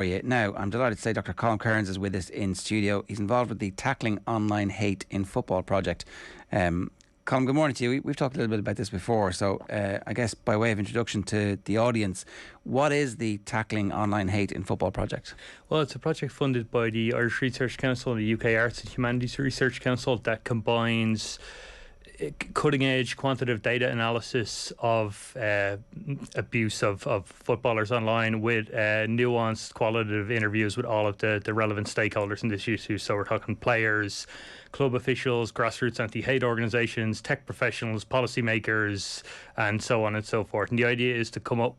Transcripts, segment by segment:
for you. Now, I'm delighted to say Dr. Colm Kearns is with us in studio. He's involved with the Tackling Online Hate in Football project. Colm, good morning to you. We've talked a little bit about this before, so I guess by way of introduction to the audience, what is the Tackling Online Hate in Football project? Well, it's a project funded by the Irish Research Council and the UK Arts and Humanities Research Council that combines cutting-edge quantitative data analysis of abuse of footballers online with nuanced qualitative interviews with all of the relevant stakeholders in this issue. So we're talking players, club officials, grassroots anti-hate organisations, tech professionals, policymakers, and so on and so forth. And the idea is to come up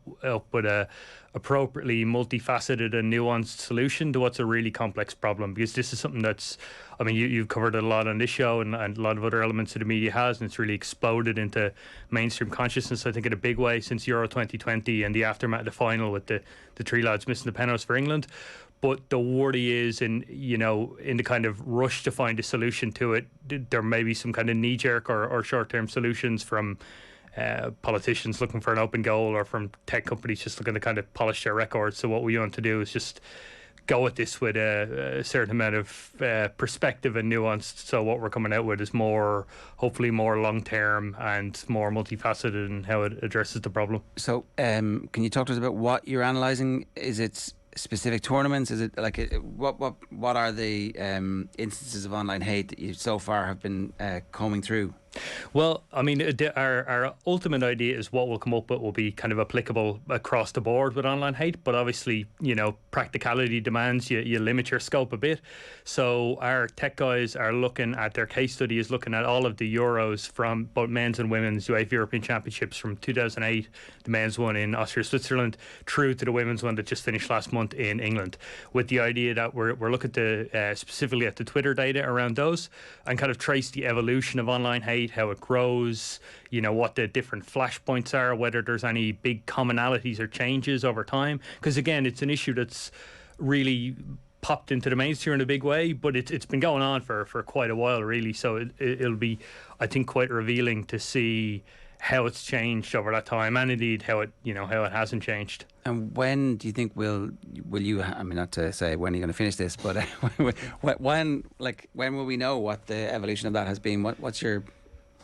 with a appropriately multifaceted and nuanced solution to what's a really complex problem, because this is something that's, I mean, you've covered it a lot on this show, and a lot of other elements of the media has, and it's really exploded into mainstream consciousness, I think, in a big way since Euro 2020 and the aftermath of the final with the three lads missing the penalties for England. But the worry is, in the kind of rush to find a solution to it, there may be some kind of knee-jerk or short-term solutions from politicians looking for an open goal, or from tech companies just looking to kind of polish their records. So what we want to do is just go at this with a certain amount of perspective and nuance. So what we're coming out with is hopefully more long-term and more multifaceted in how it addresses the problem. So can you talk to us about what you're analysing? Is it specific tournaments? Is it like what are the instances of online hate that you so far have been combing through? Well, I mean, our ultimate idea is what we'll come up with will be kind of applicable across the board with online hate, but obviously, practicality demands you limit your scope a bit. So our tech guys are looking at their case study, is looking at all of the Euros from both men's and women's UEFA European Championships from 2008, the men's one in Austria, Switzerland, through to the women's one that just finished last month in England, with the idea that we're looking to specifically at the Twitter data around those and kind of trace the evolution of online hate, how it grows, what the different flashpoints are, whether there's any big commonalities or changes over time. Because again, it's an issue that's really popped into the mainstream in a big way, but it's been going on for quite a while, really. So it'll be, I think, quite revealing to see how it's changed over that time, and indeed how it hasn't changed. And when do you think will you? I mean, not to say when you're going to finish this, but when will we know what the evolution of that has been? What's your?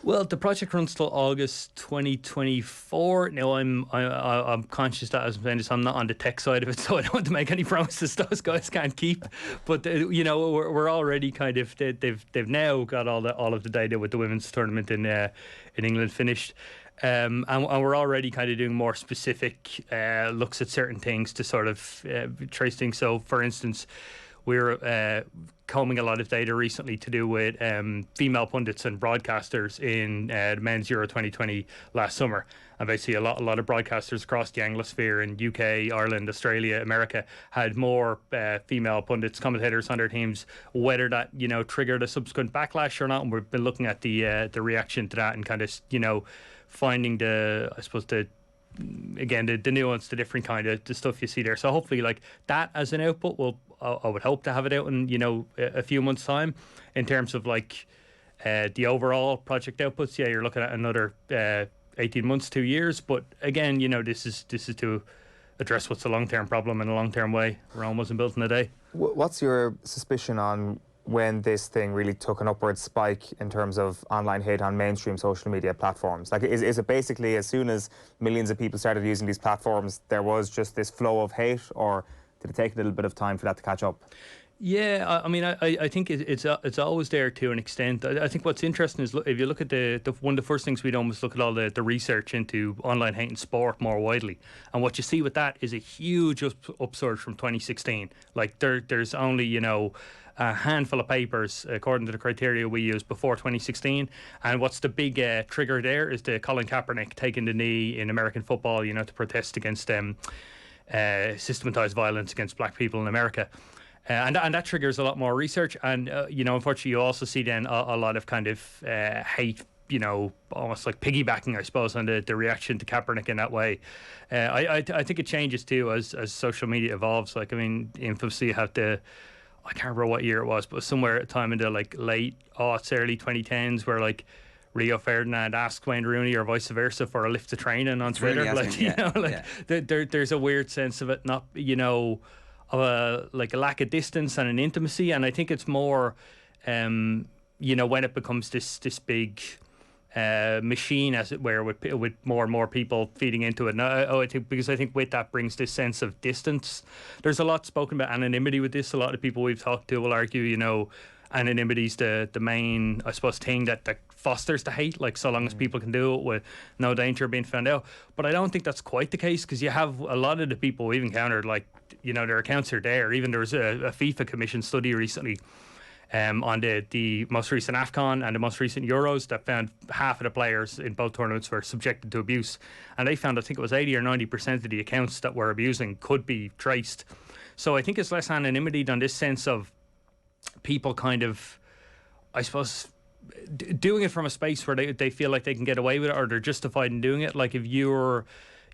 Well, the project runs till August 2024. Now, I'm conscious that, as I'm saying this, I'm not on the tech side of it, so I don't want to make any promises those guys can't keep. But we're already kind of they've now got all of the data with the women's tournament in England finished. And we're already kind of doing more specific looks at certain things to sort of trace things. So, for instance, we're combing a lot of data recently to do with female pundits and broadcasters in the men's Euro 2020 last summer. And basically a lot of broadcasters across the Anglosphere in UK, Ireland, Australia, America had more female pundits, commentators on their teams, whether that, triggered a subsequent backlash or not. And we've been looking at the reaction to that and kind of, finding the nuance, the different kind of the stuff you see there. So hopefully, like that as an output, I would hope to have it out in a few months' time. In terms of the overall project outputs, you're looking at another 18 months, 2 years. But again, this is to address what's a long-term problem in a long-term way. Rome wasn't built in a day. What's your suspicion on when this thing really took an upward spike in terms of online hate on mainstream social media platforms? Like, is it basically as soon as millions of people started using these platforms, there was just this flow of hate, or did it take a little bit of time for that to catch up? Yeah, I mean, I think it's always there to an extent. I think what's interesting is if you look at the one of the first things we'd almost look at all the research into online hate in sport more widely, and what you see with that is a huge upsurge from 2016. Like there's only a handful of papers according to the criteria we use before 2016, and what's the big trigger there is the Colin Kaepernick taking the knee in American football, to protest against systematized violence against black people in America. And that triggers a lot more research. And, unfortunately, you also see then a lot of kind of hate, almost like piggybacking, I suppose, on the reaction to Kaepernick in that way. I think it changes too as social media evolves. Like, I mean, infamously, you have I can't remember what year it was, but somewhere at a time in the late aughts, early 2010s, where Rio Ferdinand asked Wayne Rooney or vice versa for a lift of training on Twitter. Really asking, there's a weird sense of it not, a lack of distance and an intimacy, and I think it's more, when it becomes this big machine, as it were, with more and more people feeding into it. Now, I think with that brings this sense of distance. There's a lot spoken about anonymity with this. A lot of people we've talked to will argue, anonymity's the main, I suppose, thing that fosters the hate, like so long as people can do it with no danger of being found out. But I don't think that's quite the case, because you have a lot of the people we've encountered, their accounts are there. Even there was a FIFA Commission study recently on the most recent AFCON and the most recent Euros that found half of the players in both tournaments were subjected to abuse. And they found, I think it was 80 or 90% of the accounts that were abusing could be traced. So I think it's less anonymity than this sense of people kind of, I suppose, doing it from a space where they feel like they can get away with it, or they're justified in doing it. Like if you're,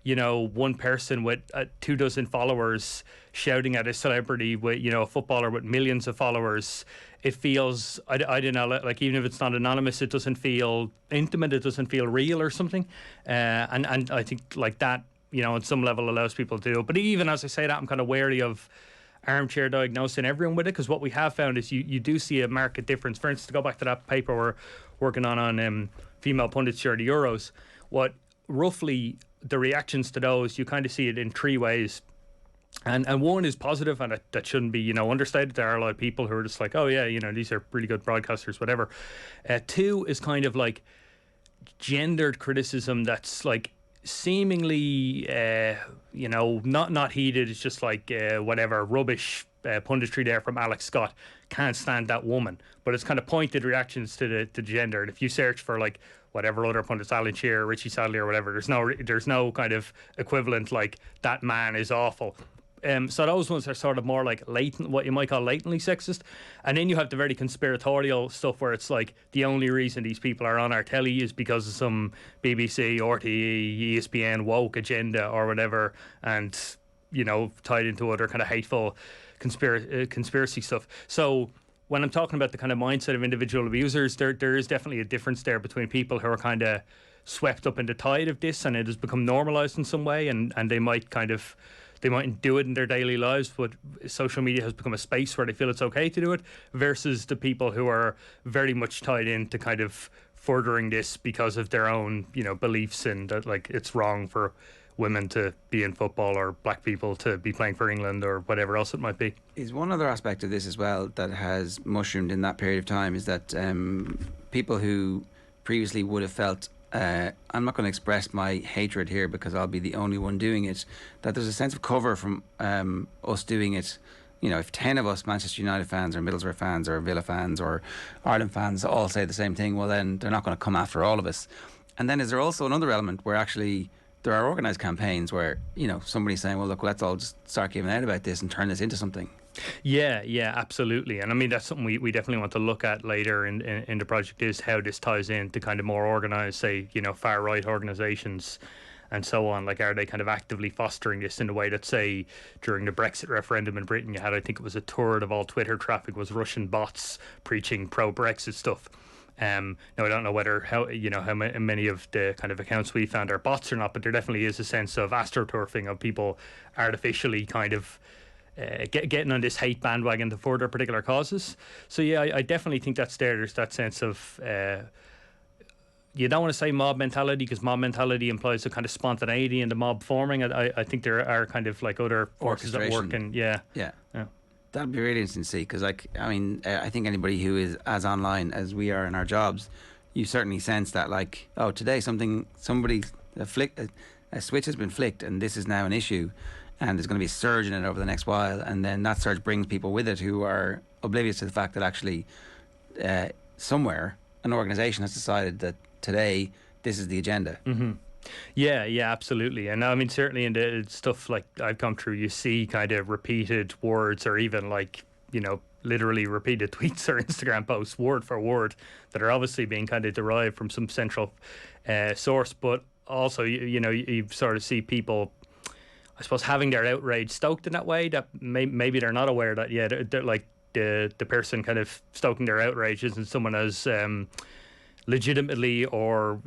one person with 24 followers shouting at a celebrity with, a footballer with millions of followers, it feels, I don't know, like even if it's not anonymous, it doesn't feel intimate, it doesn't feel real or something. And I think like that, on some level allows people to do it. But even as I say that, I'm kind of wary of armchair diagnosing everyone with it, because what we have found is you do see a marked difference. For instance, to go back to that paper we're working on female pundits during the Euros, what roughly the reactions to those, you kind of see it in three ways. And one is positive, and that shouldn't be, understated. There are a lot of people who are just like, oh yeah, these are really good broadcasters, whatever. Two is kind of like gendered criticism that's like seemingly, not heated. It's just like whatever rubbish punditry there from Alex Scott. Can't stand that woman. But it's kind of pointed reactions to the gender. And if you search for like whatever other pundits, Alan Shearer, Richie Sadlier, or whatever, there's no kind of equivalent like that man is awful. So those ones are sort of more like latent, what you might call latently sexist. And then you have the very conspiratorial stuff where it's like the only reason these people are on our telly is because of some BBC, RTE, ESPN woke agenda or whatever, and, tied into other kind of hateful conspiracy stuff. So when I'm talking about the kind of mindset of individual abusers, there is definitely a difference there between people who are kind of swept up in the tide of this and it has become normalized in some way, and they mightn't do it in their daily lives, but social media has become a space where they feel it's okay to do it, versus the people who are very much tied into kind of furthering this because of their own, beliefs in that, like, it's wrong for women to be in football or black people to be playing for England or whatever else it might be. Is one other aspect of this as well that has mushroomed in that period of time is that people who previously would have felt, I'm not going to express my hatred here because I'll be the only one doing it, that there's a sense of cover from us doing it. If 10 of us Manchester United fans or Middlesbrough fans or Villa fans or Ireland fans all say the same thing, well then they're not going to come after all of us. And then is there also another element where actually there are organised campaigns where, somebody's saying, well, look, let's all just start giving out about this and turn this into something. Yeah, absolutely. And I mean, that's something we definitely want to look at later in the project, is how this ties into kind of more organised, say, far right organisations and so on. Like, are they kind of actively fostering this in a way that, say, during the Brexit referendum in Britain, you had, I think it was a third of all Twitter traffic was Russian bots preaching pro-Brexit stuff. Now I don't know how many of the kind of accounts we found are bots or not, but there definitely is a sense of astroturfing of people artificially kind of getting on this hate bandwagon to further particular causes. So yeah, I definitely think that's there. There's that sense of you don't want to say mob mentality, because mob mentality implies a kind of spontaneity in the mob forming. I think there are kind of like other forces at work, and yeah. That'd be really interesting to see, because I think anybody who is as online as we are in our jobs, you certainly sense that, like, oh, today a switch has been flicked and this is now an issue, and there's going to be a surge in it over the next while, and then that surge brings people with it who are oblivious to the fact that actually somewhere an organisation has decided that today this is the agenda. Mm-hmm. Yeah, absolutely. And I mean, certainly in the stuff like I've come through, you see kind of repeated words, or even like, literally repeated tweets or Instagram posts word for word that are obviously being kind of derived from some central source. But also, you sort of see people, I suppose, having their outrage stoked in that way that maybe they're not aware that, they're like the person kind of stoking their outrage isn't someone as legitimately or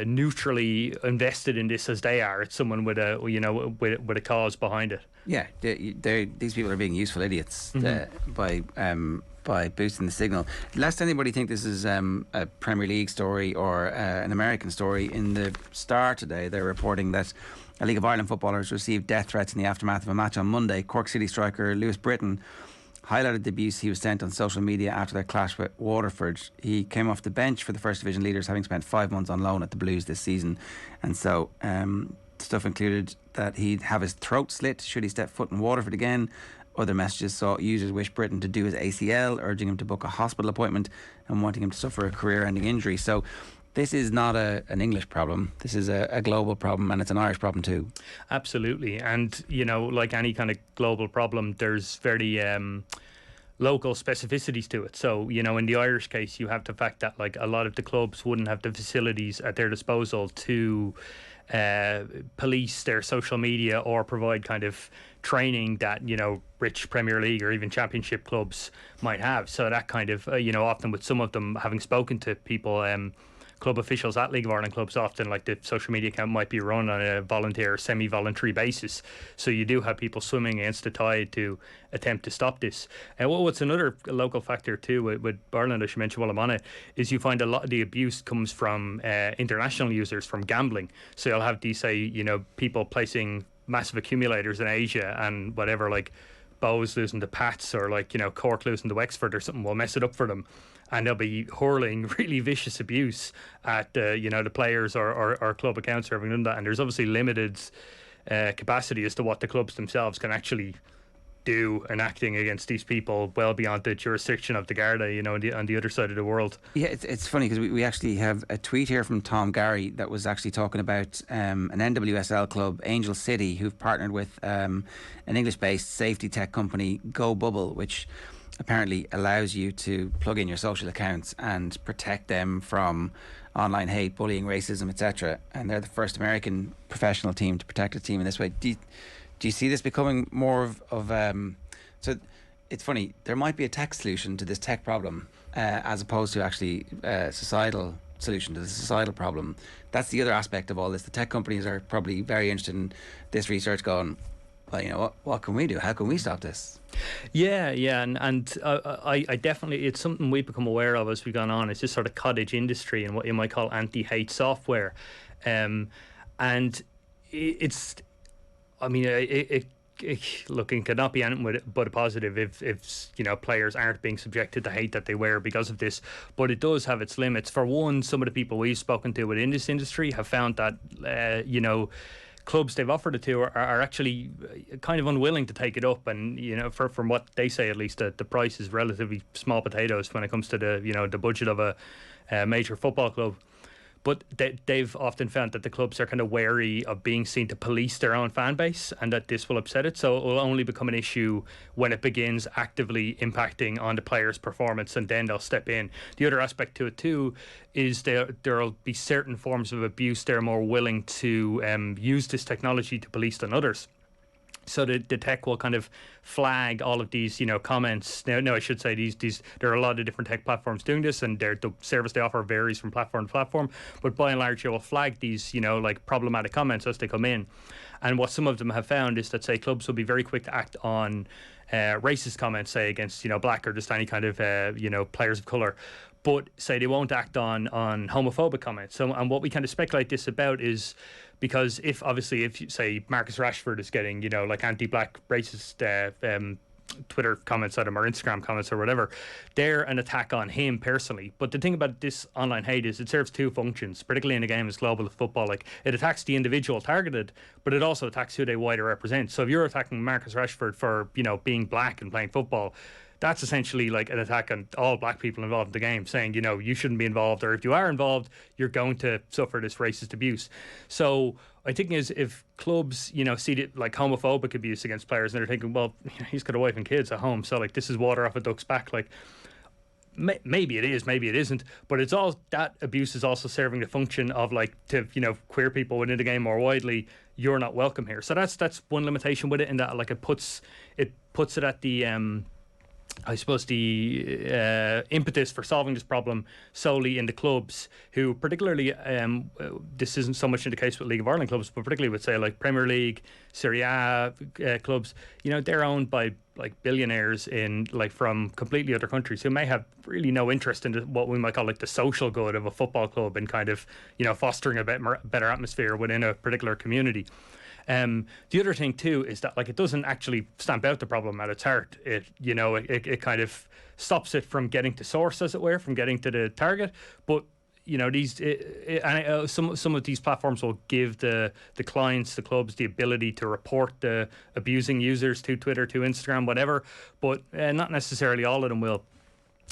neutrally invested in this as they are. It's someone with a with a cause behind it. Yeah, these people are being useful idiots by boosting the signal. Lest anybody think this is a Premier League story or an American story, in the Star today they're reporting that a League of Ireland footballer has received death threats in the aftermath of a match on Monday. Cork City striker Lewis Britton highlighted the abuse he was sent on social media after their clash with Waterford. He came off the bench for the First Division leaders, having spent 5 months on loan at the Blues this season. And so stuff included that he'd have his throat slit should he step foot in Waterford again. Other messages saw users wish Britain to do his ACL, urging him to book a hospital appointment and wanting him to suffer a career-ending injury. So this is not an English problem. This is a global problem, and it's an Irish problem too. Absolutely. And, like any kind of global problem, there's very local specificities to it. So, in the Irish case, you have the fact that like a lot of the clubs wouldn't have the facilities at their disposal to police their social media or provide kind of training that rich Premier League or even Championship clubs might have. So that kind of often with some of them, having spoken to people, club officials at League of Ireland clubs, often like the social media account might be run on a volunteer, semi-voluntary basis. So you do have people swimming against the tide to attempt to stop this. And what's another local factor too with Ireland, I should mention while I'm on it, is you find a lot of the abuse comes from international users, from gambling. So you'll have these, say, people placing massive accumulators in Asia and whatever, like Bows losing to Pats or like, Cork losing to Wexford or something will mess it up for them. And they'll be hurling really vicious abuse at the players or club accounts for having done that. And there's obviously limited capacity as to what the clubs themselves can actually do in acting against these people well beyond the jurisdiction of the Garda, on the other side of the world. Yeah, it's funny because we actually have a tweet here from Tom Gary that was actually talking about an NWSL club, Angel City, who've partnered with an English-based safety tech company, GoBubble, which apparently allows you to plug in your social accounts and protect them from online hate, bullying, racism, etc. And they're the first American professional team to protect a team in this way. Do you see this becoming more of so it's funny, there might be a tech solution to this tech problem as opposed to actually a societal solution to the societal problem. That's the other aspect of all this. The tech companies are probably very interested in this research, going, well, what can we do? How can we stop this? Yeah, and I definitely, it's something we've become aware of as we've gone on. It's this sort of cottage industry and what you might call anti-hate software, and it's, I mean, it cannot be anything but a positive if players aren't being subjected to hate that they wear because of this. But it does have its limits. For one, some of the people we've spoken to within this industry have found that clubs they've offered it to are actually kind of unwilling to take it up, and from what they say, at least, the price is relatively small potatoes when it comes to the budget of a major football club. But they've often found that the clubs are kind of wary of being seen to police their own fan base, and that this will upset it. So it will only become an issue when it begins actively impacting on the player's performance, and then they'll step in. The other aspect to it too is there'll be certain forms of abuse they're more willing to use this technology to police than others. So the tech will kind of flag all of these, comments. Now I should say these there are a lot of different tech platforms doing this, and the service they offer varies from platform to platform. But by and large, it will flag these, like problematic comments as they come in. And what some of them have found is that, say, clubs will be very quick to act on racist comments, say, against black or just any kind of players of colour. But say they won't act on homophobic comments. So, and what we kind of speculate this about is because if you say Marcus Rashford is getting like anti-black racist Twitter comments at him or Instagram comments or whatever, they're an attack on him personally. But the thing about this online hate is it serves two functions, particularly in a game as global as football. Like, it attacks the individual targeted, but it also attacks who they wider represent. So if you're attacking Marcus Rashford for being black and playing football, that's essentially like an attack on all black people involved in the game, saying, you shouldn't be involved, or if you are involved, you're going to suffer this racist abuse. So I think if clubs, see it like homophobic abuse against players, and they're thinking, well, he's got a wife and kids at home, so like this is water off a duck's back. Like, maybe it is, maybe it isn't, but it's all that abuse is also serving the function of like to queer people within the game more widely. You're not welcome here. So that's one limitation with it, in that like it puts it at the I suppose the impetus for solving this problem solely in the clubs, who particularly, this isn't so much in the case with League of Ireland clubs, but particularly with, say, like Premier League, Serie A clubs, you know, they're owned by like billionaires in like from completely other countries who may have really no interest in what we might call like the social good of a football club and kind of, you know, fostering a better atmosphere within a particular community. The other thing too is that like it doesn't actually stamp out the problem at its heart. It, you know, it kind of stops it from getting to source, as it were, from getting to the target. But you know, some of these platforms will give the clients, the clubs, the ability to report the abusing users to Twitter, to Instagram, whatever. But not necessarily all of them will.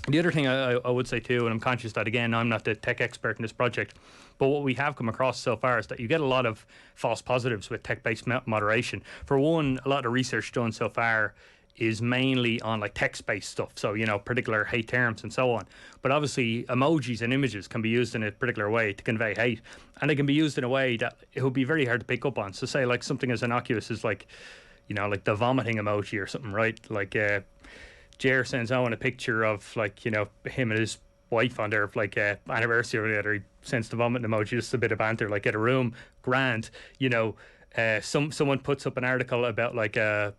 The other thing I would say too, and I'm conscious that again I'm not the tech expert in this project, but what we have come across so far is that you get a lot of false positives with tech-based moderation. For one, a lot of research done so far is mainly on like text-based stuff, so you know, particular hate terms and so on. But obviously emojis and images can be used in a particular way to convey hate, and they can be used in a way that it would be very hard to pick up on. So say like something as innocuous as like, you know, like the vomiting emoji or something, right? Like Jer sends Owen a picture of like, you know, him and his wife on their like anniversary or whatever. He sends the vomiting emoji, just a bit of banter, like get a room, grand. You know, someone puts up an article about like a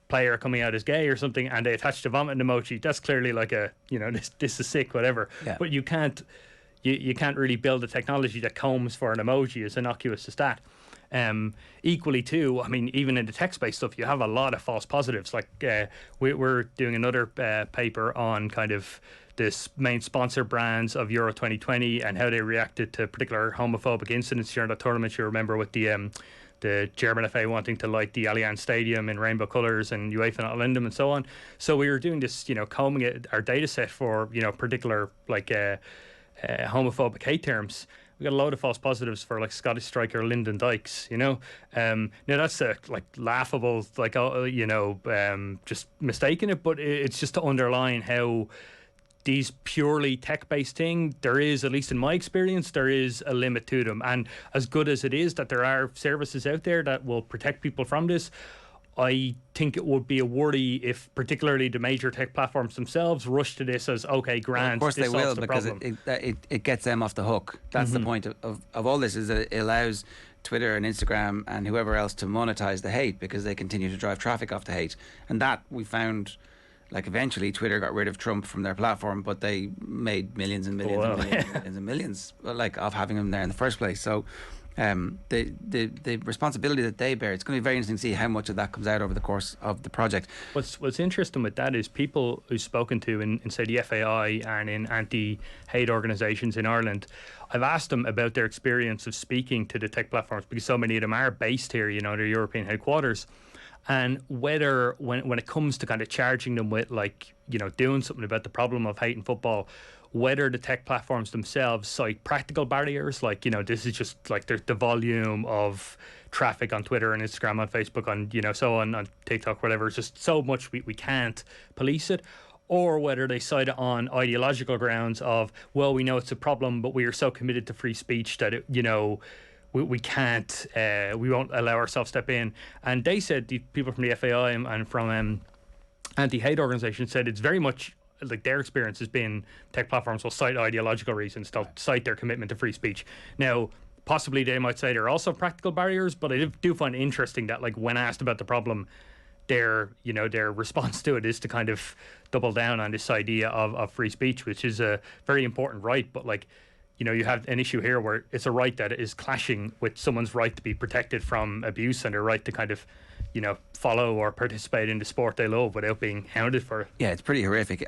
player coming out as gay or something, and they attach the vomiting emoji. That's clearly like a, you know, this is sick, whatever. Yeah. But you can't really build a technology that combs for an emoji as innocuous as that. Equally too, I mean, even in the text-based stuff, you have a lot of false positives. Like we're doing another paper on kind of this main sponsor brands of Euro 2020 and how they reacted to particular homophobic incidents during the tournament. You remember with the German FA wanting to light the Allianz Stadium in rainbow colours and UEFA not letting them and so on. So we were doing this, you know, combing our data set for, you know, particular like homophobic hate terms. We got a load of false positives for like Scottish striker Lyndon Dykes, you know. Now that's like laughable, like, you know, just mistaking it, but it's just to underline how these purely tech-based thing, there is, at least in my experience, there is a limit to them. And as good as it is that there are services out there that will protect people from this, I think it would be a worry if particularly the major tech platforms themselves rush to this as, okay, grand. Well, of course they will, because it gets them off the hook. That's the point of all this, is that it allows Twitter and Instagram and whoever else to monetize the hate, because they continue to drive traffic off the hate. And that we found, like, eventually Twitter got rid of Trump from their platform, but they made millions and millions and millions and millions, like, of having him there in the first place. So the responsibility that they bear, it's going to be very interesting to see how much of that comes out over the course of the project. What's interesting with that is people who've spoken to in say the FAI and in anti-hate organisations in Ireland, I've asked them about their experience of speaking to the tech platforms, because so many of them are based here, you know, their European headquarters, and whether when it comes to kind of charging them with, like, you know, doing something about the problem of hate in football, whether the tech platforms themselves cite practical barriers, like, you know, this is just like the volume of traffic on Twitter and Instagram, on Facebook, on, you know, so on TikTok, whatever, it's just so much we can't police it, or whether they cite it on ideological grounds of, well, we know it's a problem, but we are so committed to free speech that, it, you know, we can't, we won't allow ourselves to step in. And they said, the people from the FAI and from anti-hate organisations said it's very much like their experience has been tech platforms will cite ideological reasons, they'll cite their commitment to free speech. Now, possibly they might say there are also practical barriers, but I do find it interesting that, like, when asked about the problem, their response to it is to kind of double down on this idea of free speech, which is a very important right. But, like, you know, you have an issue here where it's a right that is clashing with someone's right to be protected from abuse and their right to kind of, you know, follow or participate in the sport they love without being hounded for it. Yeah, it's pretty horrific.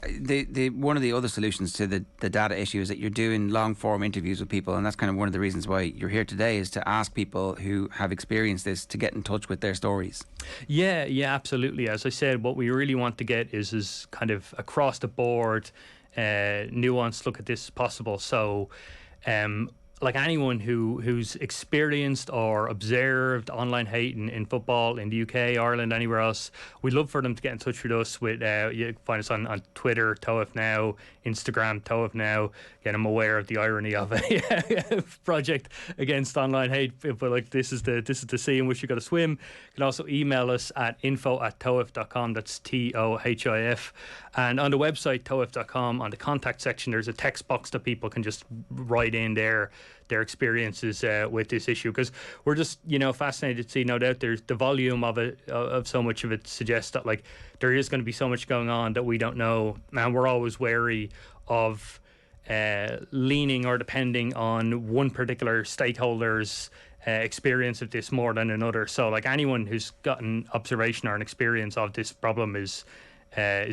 One of the other solutions to the data issue is that you're doing long form interviews with people, and that's kind of one of the reasons why you're here today, is to ask people who have experienced this to get in touch with their stories. Yeah, absolutely. As I said, what we really want to get is kind of across the board nuanced look at this as possible. So like anyone who's experienced or observed online hate in football in the UK, Ireland, anywhere else, we'd love for them to get in touch with us. You can find us on Twitter, TOEF Now, Instagram, TOEF Now. Again, I'm aware of the irony of a project against online hate, but like this is the sea in which you got to swim. You can also email us at info@toef.com. That's TOHIF. And on the website toef.com, on the contact section, there's a text box that people can just write in their experiences with this issue, because we're just fascinated to see. No doubt there's the volume of it, of so much of it suggests that like there is going to be so much going on that we don't know, and we're always wary of leaning or depending on one particular stakeholder's experience of this more than another. So like anyone who's got an observation or an experience of this problem is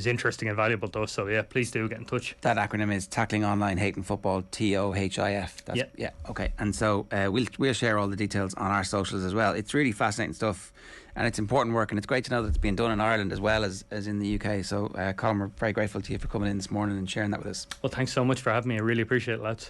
interesting and valuable to us. So yeah, please do get in touch. That acronym is Tackling Online Hate in Football, TOHIF. Yeah. Okay. And so we'll share all the details on our socials as well. It's really fascinating stuff, and it's important work, and it's great to know that it's being done in Ireland as well as in the UK. So Colm, we're very grateful to you for coming in this morning and sharing that with us. Well, thanks so much for having me. I really appreciate it, lads.